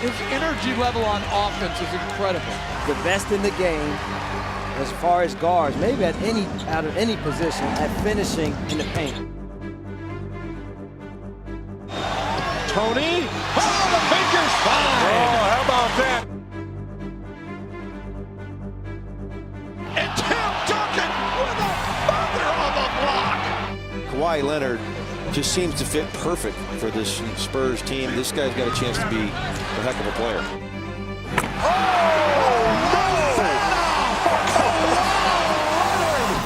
His energy level on offense is incredible. The best in the game as far as guards, maybe out of any position, at finishing in the paint. Tony, oh, the finger's fine. Oh, how about that? And Tim Duncan with a mother on the block. Kawhi Leonard just seems to fit perfect for this Spurs team. This guy's got a chance to be a heck of a player.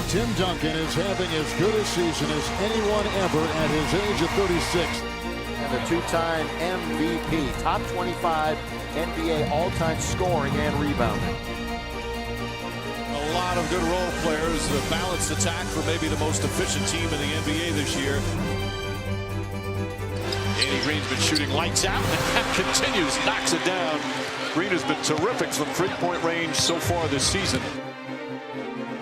Tim Duncan is having as good a season as anyone ever at his age of 36. And the two-time MVP, top 25 NBA all-time scoring and rebounding. A lot of good role players, a balanced attack for maybe the most efficient team in the NBA this year. Danny Green's been shooting lights out, and that continues, knocks it down. Green has been terrific from three-point range so far this season.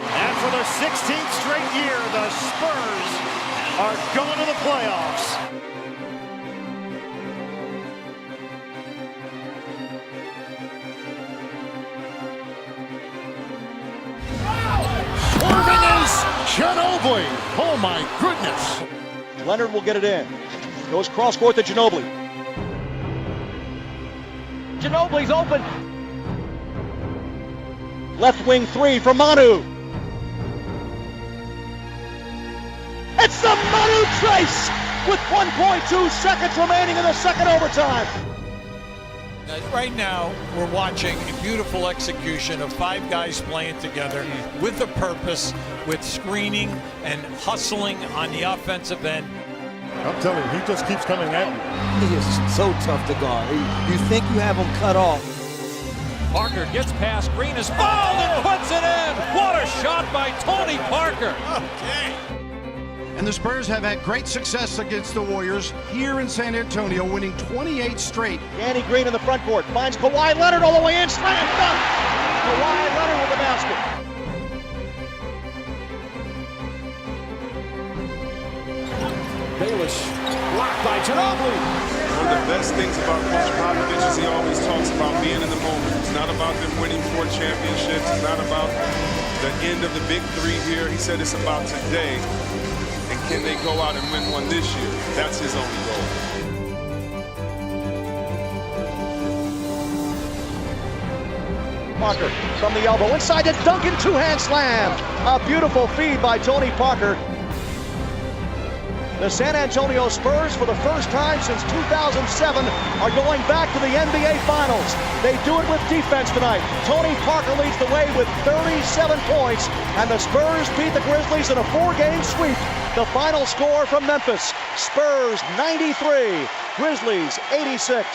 And for the 16th straight year, the Spurs are going to the playoffs. Swerving is Ginobili. Oh my goodness. Leonard will get it in. Goes cross court to Ginobili. Ginobili's open. Left wing three for Manu. It's the Manu Trace with 1.2 seconds remaining in the second overtime. Right now, we're watching a beautiful execution of five guys playing together with a purpose, with screening and hustling on the offensive end. I'm telling you, he just keeps coming at you. He is so tough to guard. You think you have him cut off. Parker gets past Green, is fouled and puts it in. What a shot by Tony Parker. Okay. And the Spurs have had great success against the Warriors here in San Antonio, winning 28 straight. Danny Green in the front court finds Kawhi Leonard all the way in, slam dunk. Kawhi Leonard with the basket. Baelish blocked by Ginobili. One of the best things about Coach Popovich is he always talks about being in the moment. It's not about them winning 4 championships. It's not about the end of the big three here. He said it's about today. And can they go out and win one this year? That's his only goal. Parker from the elbow inside to Duncan, two-hand slam. A beautiful feed by Tony Parker. The San Antonio Spurs, for the first time since 2007, are going back to the NBA Finals. They do it with defense tonight. Tony Parker leads the way with 37 points, and the Spurs beat the Grizzlies in a 4-game sweep. The final score from Memphis, Spurs 93, Grizzlies 86.